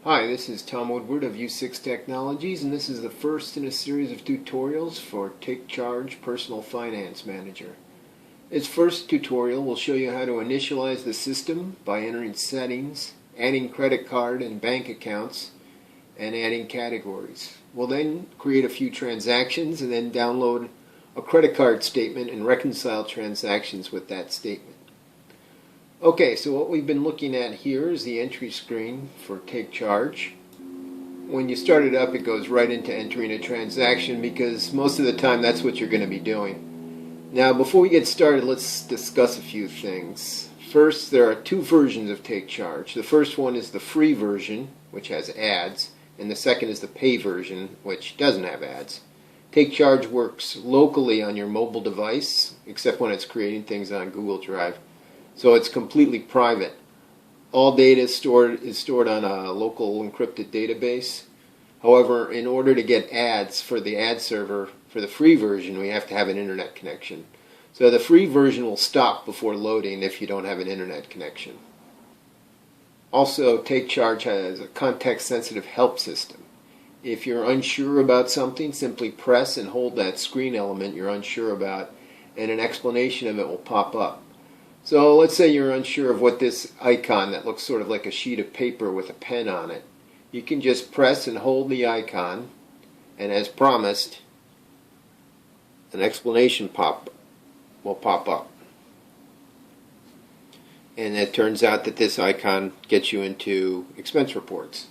Hi, this is Tom Woodward of U6 Technologies, and this is the first in a series of tutorials for TakeCharge Personal Finance Manager. This first tutorial will show you how to initialize the system by entering settings, adding credit card and bank accounts, and adding categories. We'll then create a few transactions and then download a credit card statement and reconcile transactions with that statement. Okay, so what we've been looking at here is the entry screen for TakeCharge. When you start it up, it goes right into entering a transaction because most of the time that's what you're going to be doing. Now, before we get started, let's discuss a few things. First, there are two versions of TakeCharge. The first one is the free version, which has ads, and the second is the pay version, which doesn't have ads. TakeCharge works locally on your mobile device, except when it's creating things on Google Drive. So it's completely private. All data is stored on a local encrypted database. However, in order to get ads for the ad server for the free version, we have to have an internet connection. So the free version will stop before loading if you don't have an internet connection. Also, TakeCharge has a context-sensitive help system. If you're unsure about something, simply press and hold that screen element you're unsure about, and an explanation of it will pop up. So let's say you're unsure of what this icon that looks sort of like a sheet of paper with a pen on it. You can just press and hold the icon, and as promised, an explanation will pop up. And it turns out that this icon gets you into expense reports.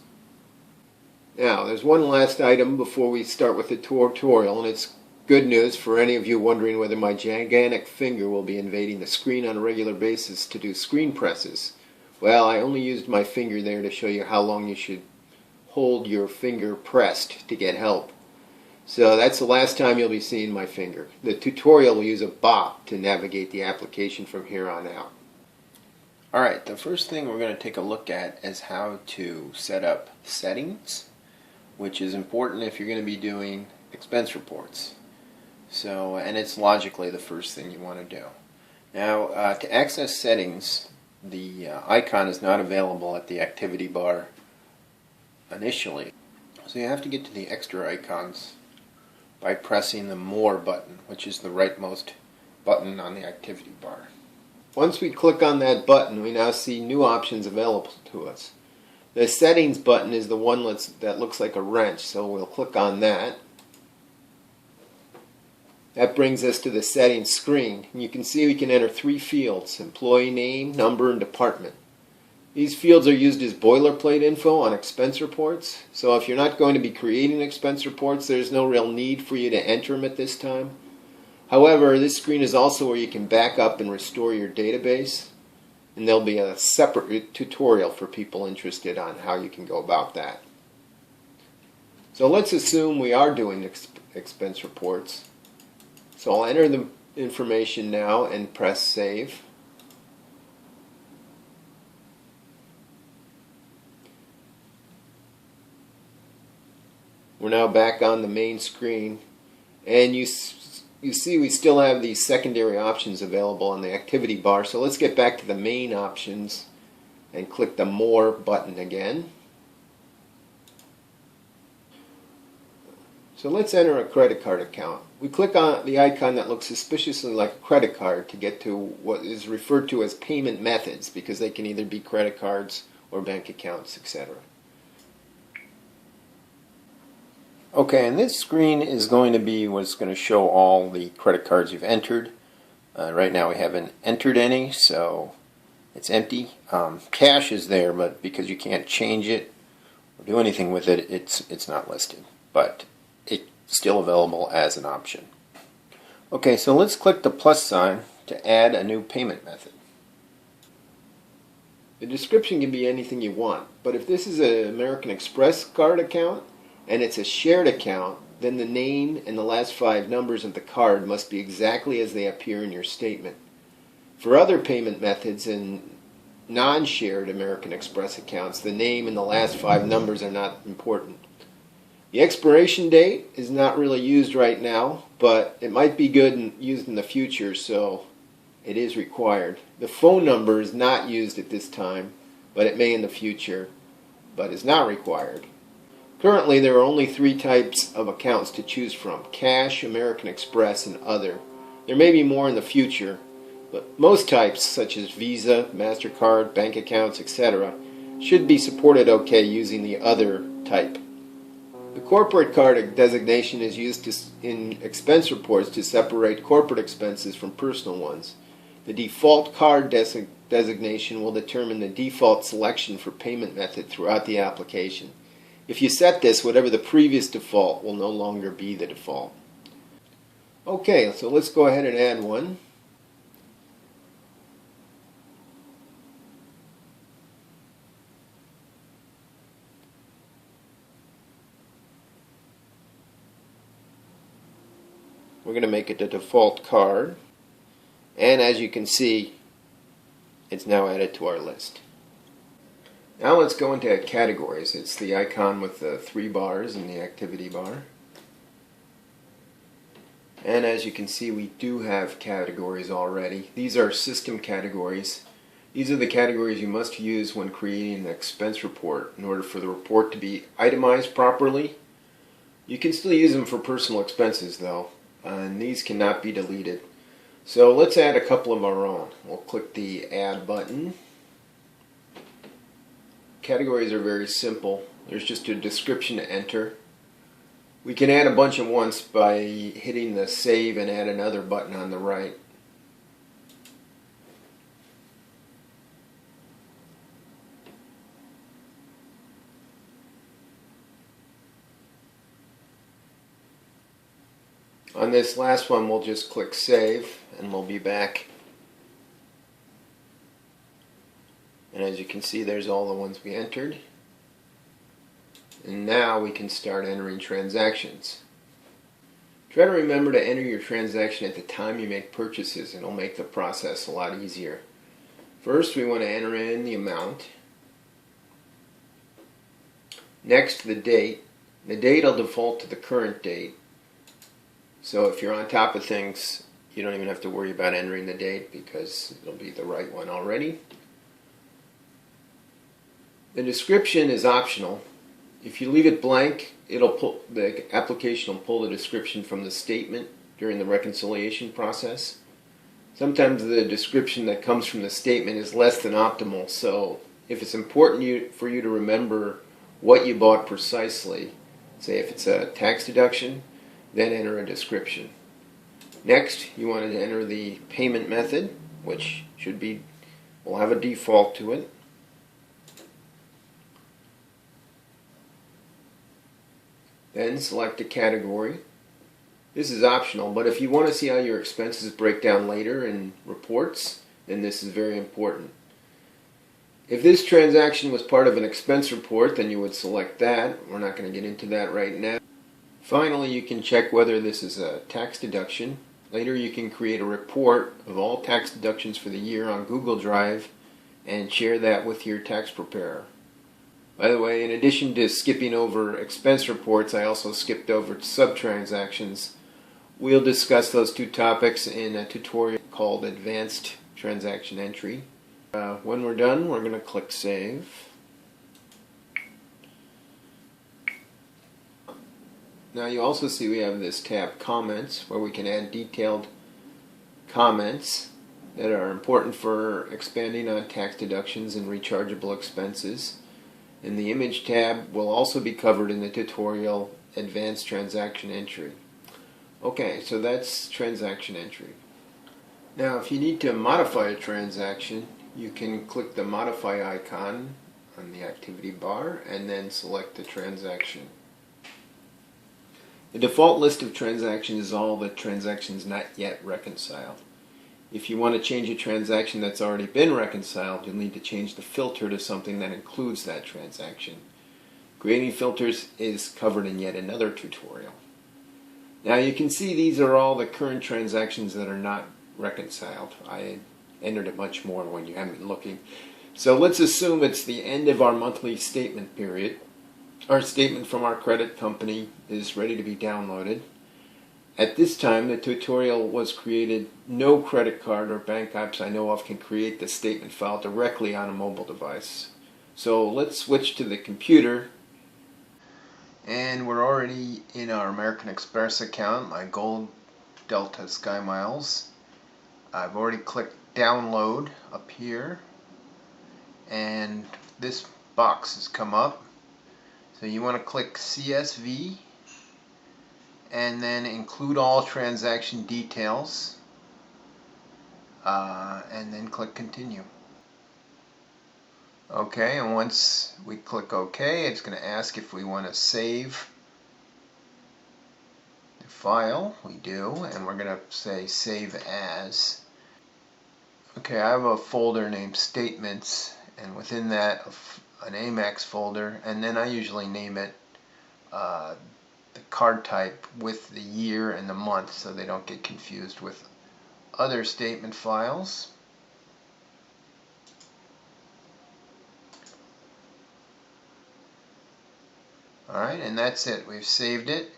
Now, there's one last item before we start with the tutorial, and it's good news for any of you wondering whether my gigantic finger will be invading the screen on a regular basis to do screen presses. Well, I only used my finger there to show you how long you should hold your finger pressed to get help. So that's the last time you'll be seeing my finger. The tutorial will use a bot to navigate the application from here on out. Alright, the first thing we're going to take a look at is how to set up settings, which is important if you're going to be doing expense reports. So, and it's logically the first thing you want to do. Now, to access settings, the icon is not available at the activity bar initially. So you have to get to the extra icons by pressing the More button, which is the rightmost button on the activity bar. Once we click on that button, we now see new options available to us. The Settings button is the one that looks like a wrench, so we'll click on that. That brings us to the settings screen. And you can see we can enter three fields: employee name, number, and department. These fields are used as boilerplate info on expense reports. So if you're not going to be creating expense reports, there's no real need for you to enter them at this time. However, this screen is also where you can back up and restore your database. And there'll be a separate tutorial for people interested on how you can go about that. So let's assume we are doing expense reports. So I'll enter the information now and press Save. We're now back on the main screen, and you see we still have these secondary options available on the activity bar. So let's get back to the main options and click the More button again. So let's enter a credit card account. We click on the icon that looks suspiciously like a credit card to get to what is referred to as payment methods, because they can either be credit cards or bank accounts, etc. Okay, and this screen is going to be what's going to show all the credit cards you've entered. Right now we haven't entered any, so it's empty. Cash is there, but because you can't change it or do anything with it, it's not listed. But it's still available as an option. Okay, so let's click the plus sign to add a new payment method. The description can be anything you want, but if this is an American Express card account and it's a shared account, then the name and the last 5 numbers of the card must be exactly as they appear in your statement. For other payment methods and non-shared American Express accounts, the name and the last 5 numbers are not important. The expiration date is not really used right now, but it might be good and used in the future, so it is required. The phone number is not used at this time, but it may in the future. but is not required. Currently, there are only 3 types of accounts to choose from: Cash, American Express, and Other. There may be more in the future, but most types, such as Visa, MasterCard, bank accounts, etc., should be supported okay using the Other type. The corporate card designation is used in expense reports to separate corporate expenses from personal ones. The default card designation will determine the default selection for payment method throughout the application. If you set this, whatever the previous default will no longer be the default. Okay, so let's go ahead and add one. We're going to make it the default card, and as you can see, it's now added to our list. Now let's go into categories. It's the icon with the 3 bars in the activity bar. And as you can see, we do have categories already. These are system categories. These are the categories you must use when creating an expense report in order for the report to be itemized properly. You can still use them for personal expenses though, and these cannot be deleted. So let's add a couple of our own. We'll click the Add button. Categories are very simple. There's just a description to enter. We can add a bunch at once by hitting the Save and Add Another button on the right. On this last one, we'll just click Save, and we'll be back. And as you can see, there's all the ones we entered. And now we can start entering transactions. Try to remember to enter your transaction at the time you make purchases. It'll make the process a lot easier. First, we want to enter in the amount. Next, the date. The date will default to the current date. So if you're on top of things, you don't even have to worry about entering the date because it'll be the right one already. The description is optional. If you leave it blank, the application will pull the description from the statement during the reconciliation process. Sometimes the description that comes from the statement is less than optimal, so if it's important for you to remember what you bought precisely, say if it's a tax deduction, then enter a description. Next, you want to enter the payment method, which will have a default to it. Then select a category. This is optional, but if you want to see how your expenses break down later in reports, then this is very important. If this transaction was part of an expense report, then you would select that. We're not going to get into that right now. Finally, you can check whether this is a tax deduction. Later you can create a report of all tax deductions for the year on Google Drive and share that with your tax preparer. By the way, in addition to skipping over expense reports, I also skipped over sub-transactions. We'll discuss those 2 topics in a tutorial called Advanced Transaction Entry. When we're done, we're going to click Save. Now you also see we have this tab Comments, where we can add detailed comments that are important for expanding on tax deductions and rechargeable expenses. And the Image tab will also be covered in the tutorial Advanced Transaction Entry. Okay, so that's transaction entry. Now if you need to modify a transaction, you can click the Modify icon on the activity bar and then select the transaction. The default list of transactions is all the transactions not yet reconciled. If you want to change a transaction that's already been reconciled, you'll need to change the filter to something that includes that transaction. Creating filters is covered in yet another tutorial. Now you can see these are all the current transactions that are not reconciled. I entered it much more when you haven't been looking. So let's assume it's the end of our monthly statement period. Our statement from our credit company is ready to be downloaded. At this time, the tutorial was created. No credit card or bank apps I know of can create the statement file directly on a mobile device. So let's switch to the computer. And we're already in our American Express account, my Gold Delta Sky Miles. I've already clicked download up here, and this box has come up. So you want to click CSV and then include all transaction details, and then click continue. Okay, and once we click OK, it's going to ask if we want to save the file. We do, and we're going to say save as. Okay, I have a folder named Statements, and within that an Amex folder, and then I usually name it the card type with the year and the month so they don't get confused with other statement files. Alright, and that's it. We've saved it.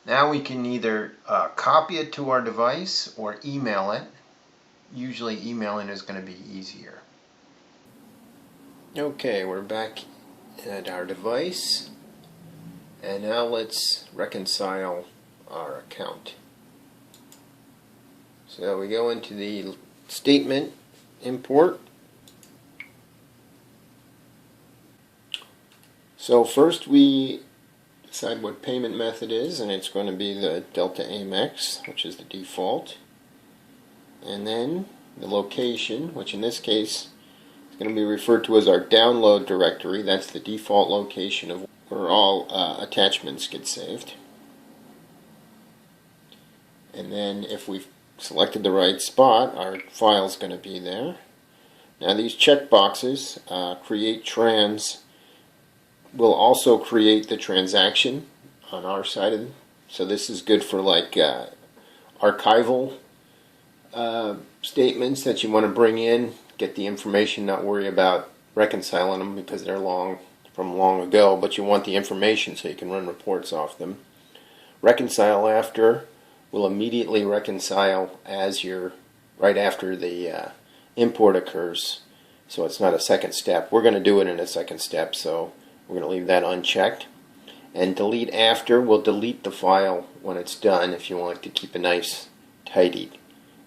Now we can either copy it to our device or email it. Usually emailing is going to be easier. Okay, we're back at our device, and now let's reconcile our account. So we go into the statement import. So first we decide what payment method is, and it's going to be the Delta Amex, which is the default. And then the location, which in this case is going to be referred to as our download directory. That's the default location of where all attachments get saved. And then if we've selected the right spot, our file is going to be there. Now these check boxes, create trans, will also create the transaction on our side of it. So this is good for like archival statements that you want to bring in, get the information, not worry about reconciling them because they're from long ago, but you want the information so you can run reports off them. Reconcile after will immediately reconcile right after the import occurs, so it's not a second step. We're going to do it in a second step, so we're going to leave that unchecked. And delete after will delete the file when it's done if you want to keep a nice tidy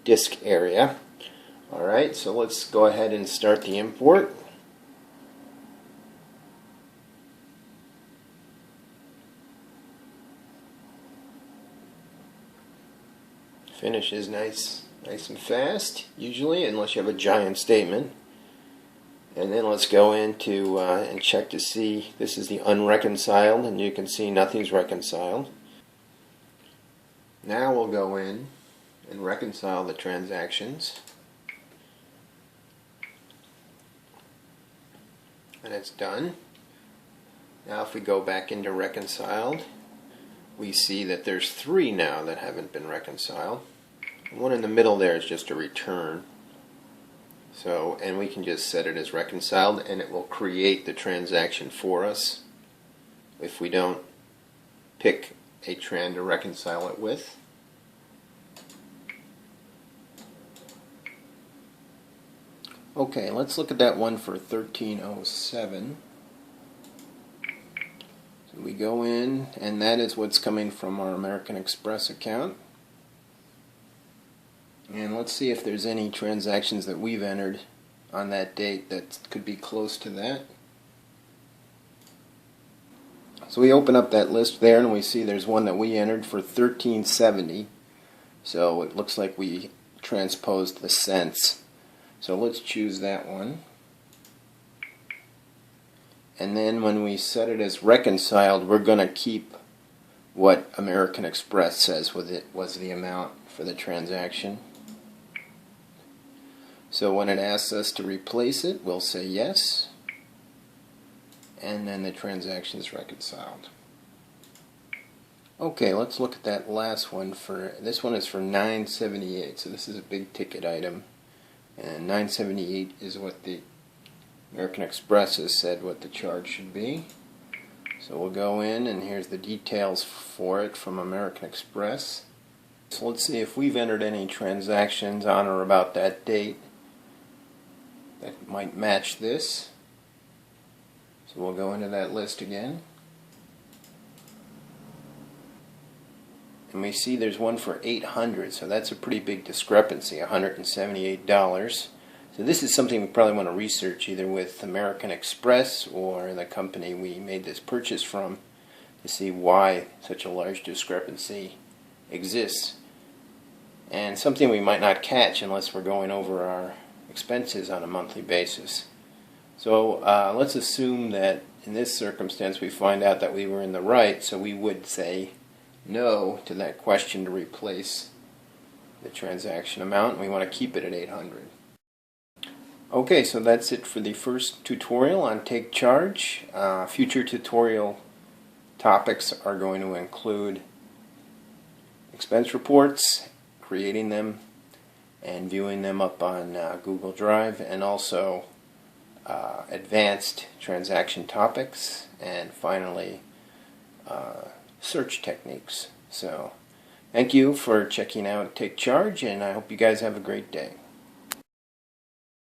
disk area. Alright, so let's go ahead and start the import. Finishes nice and fast, usually, unless you have a giant statement. And then let's go into and check to see, this is the unreconciled, and you can see nothing's reconciled. Now we'll go in and reconcile the transactions. And it's done. Now if we go back into reconciled, we see that there's 3 now that haven't been reconciled. The one in the middle there is just a return. So, and we can just set it as reconciled, and it will create the transaction for us if we don't pick a tran to reconcile it with. Okay, let's look at that one for 1307. So we go in, and that is what's coming from our American Express account. And let's see if there's any transactions that we've entered on that date that could be close to that. So we open up that list there, and we see there's one that we entered for 1370. So it looks like we transposed the cents. So let's choose that one. And then when we set it as reconciled, we're going to keep what American Express says was the amount for the transaction. So when it asks us to replace it, we'll say yes, and then the transaction is reconciled. Okay, let's look at that last one. This one is for $9.78, so this is a big ticket item, and $9.78 is what the American Express has said what the charge should be. So we'll go in, and here's the details for it from American Express. So let's see if we've entered any transactions on or about that date that might match this. So we'll go into that list again. And we see there's one for $800, so that's a pretty big discrepancy, $178. So this is something we probably want to research either with American Express or the company we made this purchase from to see why such a large discrepancy exists. And something we might not catch unless we're going over our expenses on a monthly basis. So let's assume that in this circumstance we find out that we were in the right, so we would say no to that question to replace the transaction amount, and we want to keep it at $800. Okay, so that's it for the first tutorial on TakeCharge. Future tutorial topics are going to include expense reports, creating them and viewing them up on Google Drive, and also advanced transaction topics, and finally search techniques. So thank you for checking out TakeCharge, and I hope you guys have a great day.